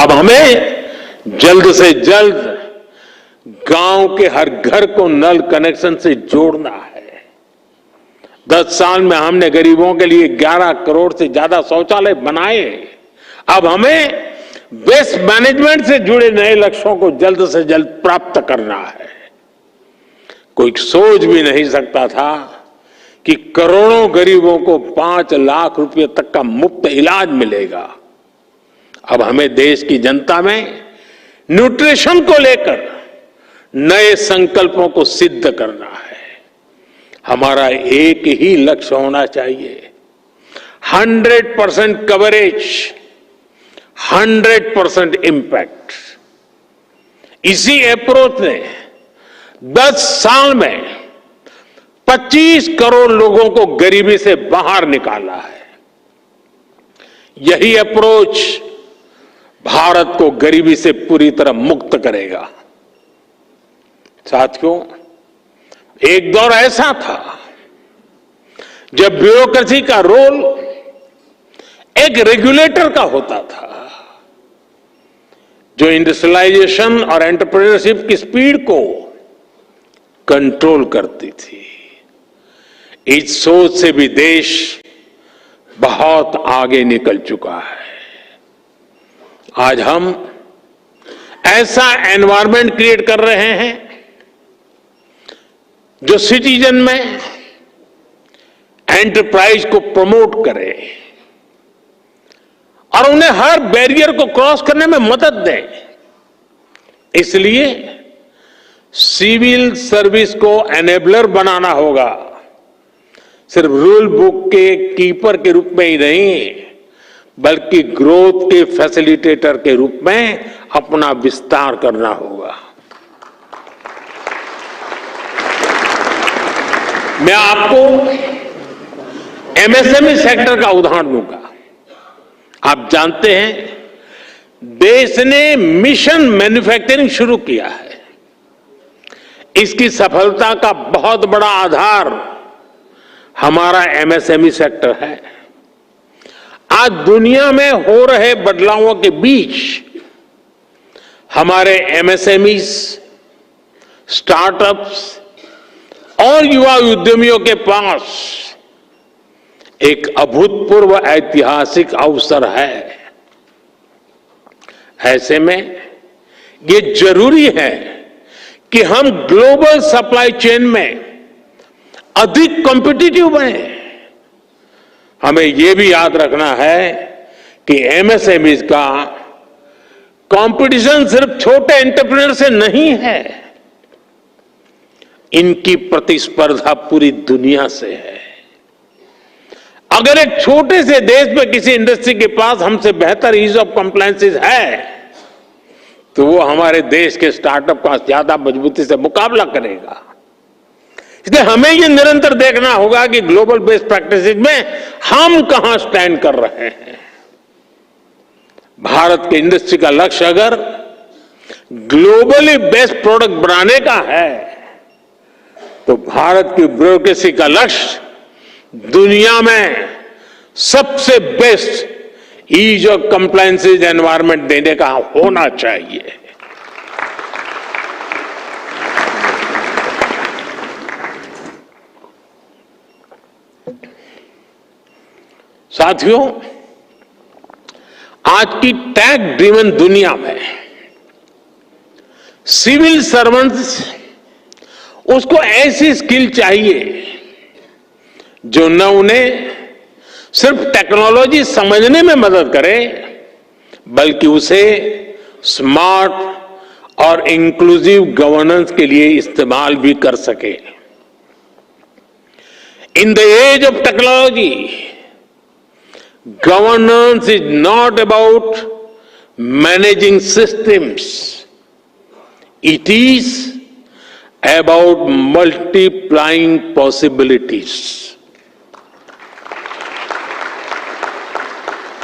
अब हमें जल्द से जल्द गांव के हर घर को नल कनेक्शन से जोड़ना है। 10 साल में हमने गरीबों के लिए 11 करोड़ से ज्यादा शौचालय बनाए। अब हमें वेस्ट मैनेजमेंट से जुड़े नए लक्ष्यों को जल्द से जल्द प्राप्त करना है। कोई सोच भी नहीं सकता था कि करोड़ों गरीबों को 5 लाख रुपए तक का मुफ्त इलाज मिलेगा। अब हमें देश की जनता में न्यूट्रिशन को लेकर नए संकल्पों को सिद्ध करना है। हमारा एक ही लक्ष्य होना चाहिए, 100% कवरेज, 100% इम्पैक्ट। इसी अप्रोच ने 10 साल में 25 करोड़ लोगों को गरीबी से बाहर निकाला है। यही अप्रोच भारत को गरीबी से पूरी तरह मुक्त करेगा। साथियों, एक दौर ऐसा था जब ब्यूरोक्रेसी का रोल एक रेगुलेटर का होता था, जो इंडस्ट्रियलाइजेशन और एंटरप्रेन्योरशिप की स्पीड को कंट्रोल करती थी। इस सोच से भी देश बहुत आगे निकल चुका है। आज हम ऐसा एनवायरनमेंट क्रिएट कर रहे हैं जो सिटीजन में एंटरप्राइज को प्रमोट करे और उन्हें हर बैरियर को क्रॉस करने में मदद दे। इसलिए सिविल सर्विस को एनेबलर बनाना होगा, सिर्फ रूल बुक के कीपर के रूप में ही नहीं, बल्कि ग्रोथ के फैसिलिटेटर के रूप में अपना विस्तार करना होगा। मैं आपको एमएसएमई सेक्टर का उदाहरण दूंगा। आप जानते हैं, देश ने मिशन मैन्युफैक्चरिंग शुरू किया है। इसकी सफलता का बहुत बड़ा आधार हमारा एमएसएमई सेक्टर है। आज दुनिया में हो रहे बदलावों के बीच हमारे एमएसएमईज, स्टार्टअप्स और युवा उद्यमियों के पास एक अभूतपूर्व ऐतिहासिक अवसर है। ऐसे में ये जरूरी है कि हम ग्लोबल सप्लाई चेन में अधिक कॉम्पिटिटिव बने। हमें यह भी याद रखना है कि एमएसएमईज का कंपटीशन सिर्फ छोटे एंटरप्रेन्योर से नहीं है, इनकी प्रतिस्पर्धा पूरी दुनिया से है। अगर एक छोटे से देश में किसी इंडस्ट्री के पास हमसे बेहतर ईज ऑफ कंप्लायंसेस है, तो वो हमारे देश के स्टार्टअप का ज्यादा मजबूती से मुकाबला करेगा। इसलिए हमें ये निरंतर देखना होगा कि ग्लोबल बेस्ट प्रैक्टिसेस में हम कहां स्टैंड कर रहे हैं। भारत के इंडस्ट्री का लक्ष्य अगर ग्लोबली बेस्ट प्रोडक्ट बनाने का है, तो भारत की ब्यूरोक्रेसी का लक्ष्य दुनिया में सबसे best ease of compliances environment देने का होना चाहिए। साथियों, आज की टैग ड्रिवन दुनिया में सिविल सर्वेंट्स, उसको ऐसी स्किल चाहिए जो न उन्हें सिर्फ टेक्नोलॉजी समझने में मदद करे, बल्कि उसे स्मार्ट और इंक्लूसिव गवर्नेंस के लिए इस्तेमाल भी कर सके। In the age of technology, governance is not about managing systems. It is about multiplying possibilities.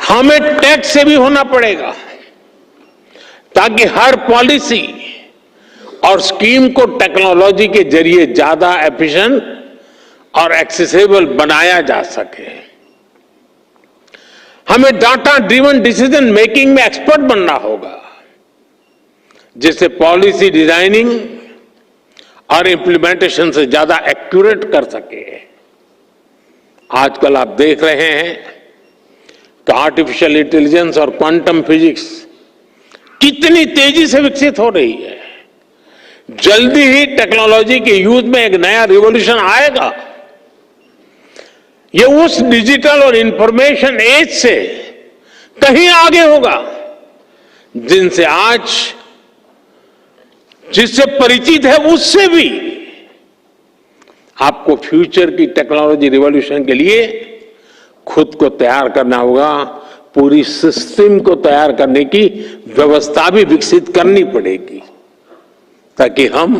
हमें टैक्स से भी होना पड़ेगा ताकि हर पॉलिसी और स्कीम को टेक्नोलॉजी के जरिए ज्यादा एफिशिएंट और एक्सेसिबल बनाया जा सके। हमें डाटा ड्रिवन डिसीजन मेकिंग में एक्सपर्ट बनना होगा, जिससे पॉलिसी डिजाइनिंग और इम्प्लीमेंटेशन से ज्यादा एक्यूरेट कर सके। आजकल आप देख रहे हैं कि आर्टिफिशियल इंटेलिजेंस और क्वांटम फिजिक्स कितनी तेजी से विकसित हो रही है। जल्दी ही टेक्नोलॉजी के यूज में एक नया रिवॉल्यूशन आएगा। ये उस डिजिटल और इंफॉर्मेशन एज से कहीं आगे होगा जिनसे आज जिससे परिचित है उससे भी आपको फ्यूचर की टेक्नोलॉजी रिवॉल्यूशन के लिए खुद को तैयार करना होगा। पूरी सिस्टम को तैयार करने की व्यवस्था भी विकसित करनी पड़ेगी ताकि हम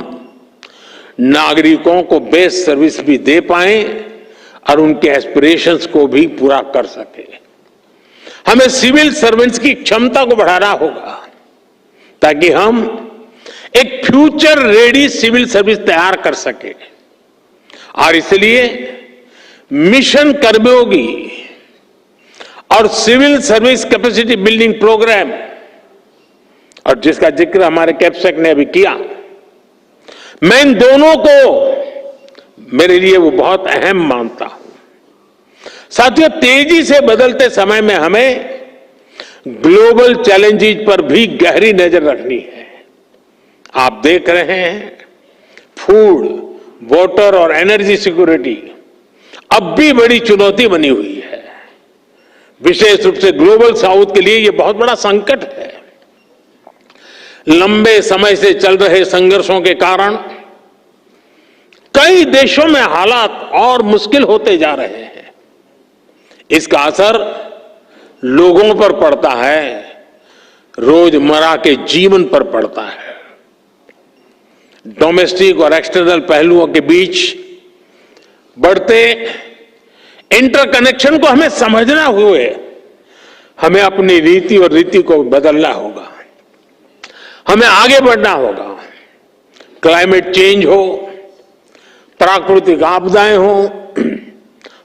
नागरिकों को बेस्ट सर्विस भी दे पाएं और उनके एस्पिरेशंस को भी पूरा कर सके। हमें सिविल सर्वेंट्स की क्षमता को बढ़ाना होगा ताकि हम एक फ्यूचर रेडी सिविल सर्विस तैयार कर सके। और इसलिए मिशन कर्मयोगी और civil service capacity building programme, और जिसका जिक्र हमारे कैप्सेक ने अभी किया, मैं इन दोनों को मेरे लिए वो बहुत अहम मानता हूं। साथियों, तेजी से बदलते समय में हमें ग्लोबल चैलेंजेस पर भी गहरी नजर रखनी है। आप देख रहे हैं फूड, वाटर और एनर्जी सिक्योरिटी अब भी बड़ी चुनौती बनी हुई है। विशेष रूप से ग्लोबल साउथ के लिए यह बहुत बड़ा संकट है। लंबे समय से चल रहे संघर्षों के कारण कई देशों में हालात और मुश्किल होते जा रहे हैं। इसका असर लोगों पर पड़ता है, रोजमर्रा के जीवन पर पड़ता है। डोमेस्टिक और एक्सटर्नल पहलुओं के बीच बढ़ते इंटरकनेक्शन को हमें समझना हुए हमें अपनी रीति और रीति को बदलना होगा। हमें आगे बढ़ना होगा। क्लाइमेट चेंज हो, प्राकृतिक आपदाएं हो,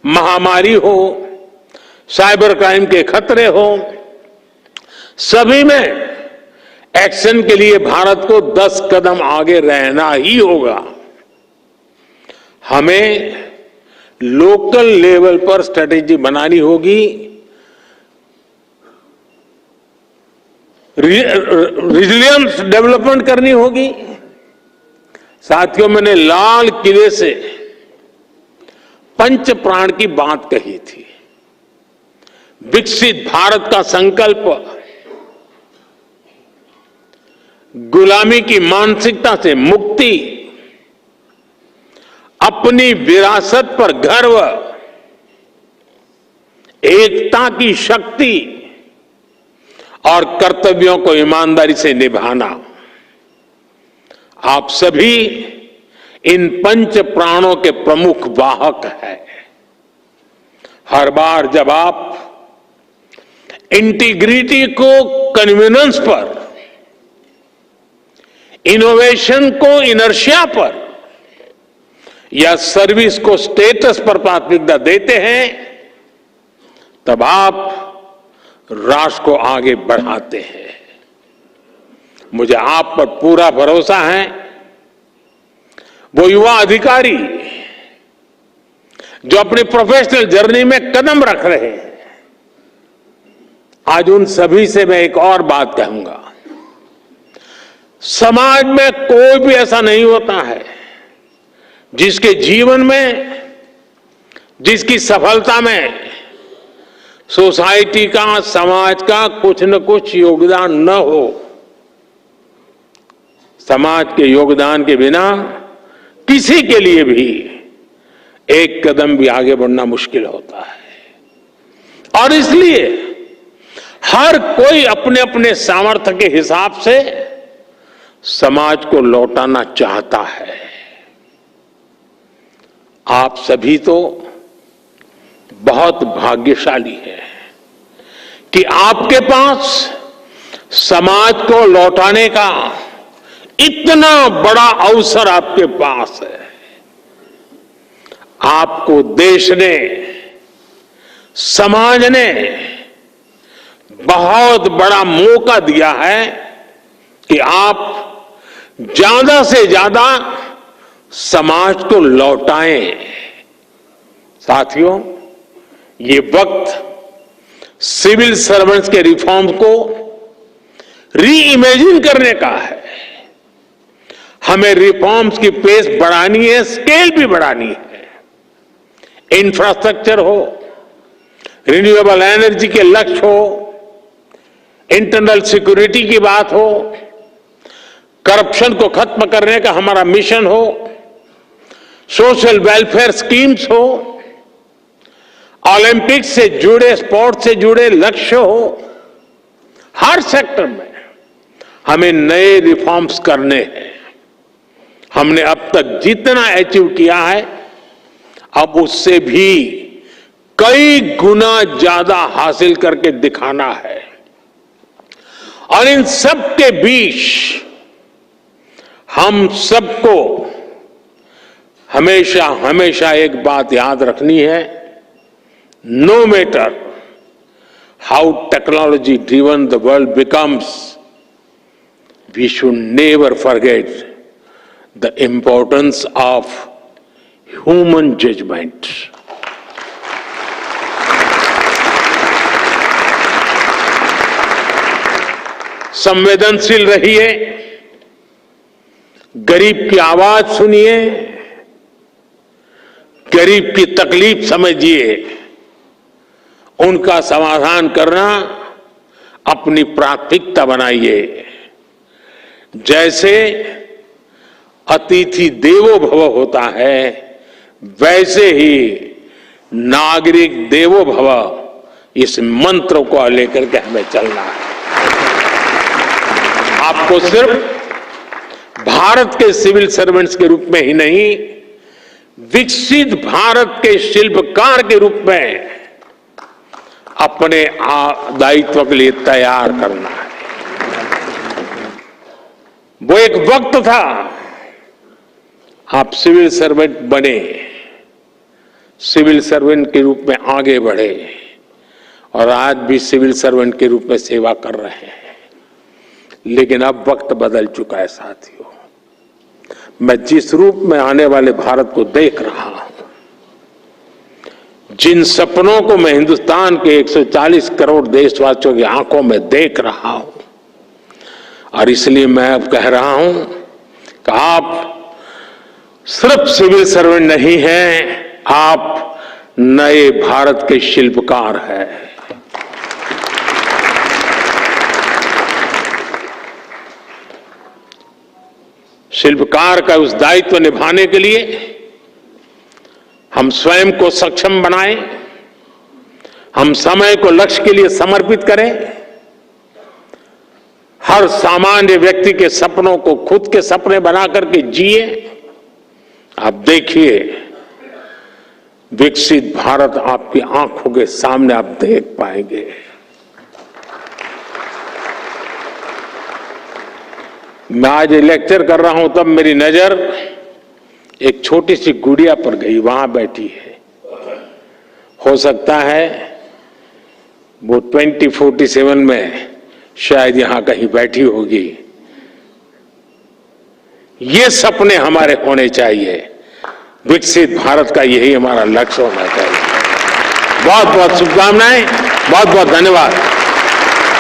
महामारी हो, साइबर क्राइम के खतरे हो, सभी में एक्शन के लिए भारत को 10 कदम आगे रहना ही होगा। हमें लोकल लेवल पर स्ट्रेटेजी बनानी होगी, रिजिलियंस डेवलपमेंट करनी होगी। साथियों, मैंने लाल किले से पंच प्राण की बात कही थी। विकसित भारत का संकल्प गुलामी की मानसिकता से मुक्ति, अपनी विरासत पर गर्व, एकता की शक्ति और कर्तव्यों को ईमानदारी से निभाना। आप सभी इन पंच प्राणों के प्रमुख वाहक हैं। हर बार जब आप इंटीग्रिटी को कन्वीनियंस पर, इनोवेशन को इनर्शिया पर या सर्विस को स्टेटस पर प्राथमिकता देते हैं, तब आप राष्ट्र को आगे बढ़ाते हैं। मुझे आप पर पूरा भरोसा है। वो युवा अधिकारी जो अपनी प्रोफेशनल जर्नी में कदम रख रहे हैं, आज उन सभी से मैं एक और बात कहूंगा। समाज में कोई भी ऐसा नहीं होता है जिसके जीवन में, जिसकी सफलता में सोसाइटी का, समाज का कुछ न कुछ योगदान न हो। समाज के योगदान के बिना किसी के लिए भी एक कदम भी आगे बढ़ना मुश्किल होता है। और इसलिए हर कोई अपने अपने सामर्थ्य के हिसाब से समाज को लौटाना चाहता है। आप सभी तो बहुत भाग्यशाली हैं कि आपके पास समाज को लौटाने का इतना बड़ा अवसर आपके पास है। आपको देश ने, समाज ने बहुत बड़ा मौका दिया है कि आप ज्यादा से ज्यादा समाज को लौटाएं। साथियों, ये वक्त सिविल सर्वेंट्स के रिफॉर्म को री इमेजिन करने का है। हमें रिफॉर्म्स की पेस बढ़ानी है, स्केल भी बढ़ानी है। इंफ्रास्ट्रक्चर हो, रिन्यूएबल एनर्जी के लक्ष्य हो, इंटरनल सिक्योरिटी की बात हो, करप्शन को खत्म करने का हमारा मिशन हो, सोशल वेलफेयर स्कीम्स हो, ओलंपिक्स से जुड़े, स्पोर्ट्स से जुड़े लक्ष्य हो, हर सेक्टर में हमें नए रिफॉर्म्स करने हैं। हमने अब तक जितना अचीव किया है, अब उससे भी कई गुना ज्यादा हासिल करके दिखाना है। और इन सब के बीच हम सबको हमेशा हमेशा एक बात याद रखनी है, no matter how technology driven the world becomes, we should never forget the importance of human judgement. संवेदनशील रहिए, गरीब की आवाज सुनिए, गरीब की तकलीफ समझिए, उनका समाधान करना अपनी प्राथमिकता बनाइए। जैसे अतिथि देवो भव होता है, वैसे ही नागरिक देवो भव, इस मंत्र को लेकर के हमें चलना है। आपको सिर्फ भारत के सिविल सर्वेंट्स के रूप में ही नहीं, विकसित भारत के शिल्पकार के रूप में अपने दायित्व के लिए तैयार करना है। वो एक वक्त था, आप सिविल सर्वेंट बने, सिविल सर्वेंट के रूप में आगे बढ़े और आज भी सिविल सर्वेंट के रूप में सेवा कर रहे हैं। लेकिन अब वक्त बदल चुका है साथियों। मैं जिस रूप में आने वाले भारत को देख रहा हूं, जिन सपनों को मैं हिंदुस्तान के 140 करोड़ देशवासियों की आंखों में देख रहा हूं, और इसलिए मैं अब कह रहा हूं कि आप सिर्फ सिविल सर्वेंट नहीं हैं, आप नए भारत के शिल्पकार हैं। शिल्पकार का उस दायित्व निभाने के लिए हम स्वयं को सक्षम बनाएं, हम समय को लक्ष्य के लिए समर्पित करें, हर सामान्य व्यक्ति के सपनों को खुद के सपने बना करके जिए। आप देखिए, विकसित भारत आपकी आंखों के सामने आप देख पाएंगे। मैं आज लेक्चर कर रहा हूं, तब मेरी नजर एक छोटी सी गुड़िया पर गई, वहां बैठी है। हो सकता है वो 2047 में शायद यहां कहीं बैठी होगी। ये सपने हमारे होने चाहिए, विकसित भारत का यही हमारा लक्ष्य होना चाहिए। बहुत बहुत शुभकामनाएं, बहुत बहुत धन्यवाद।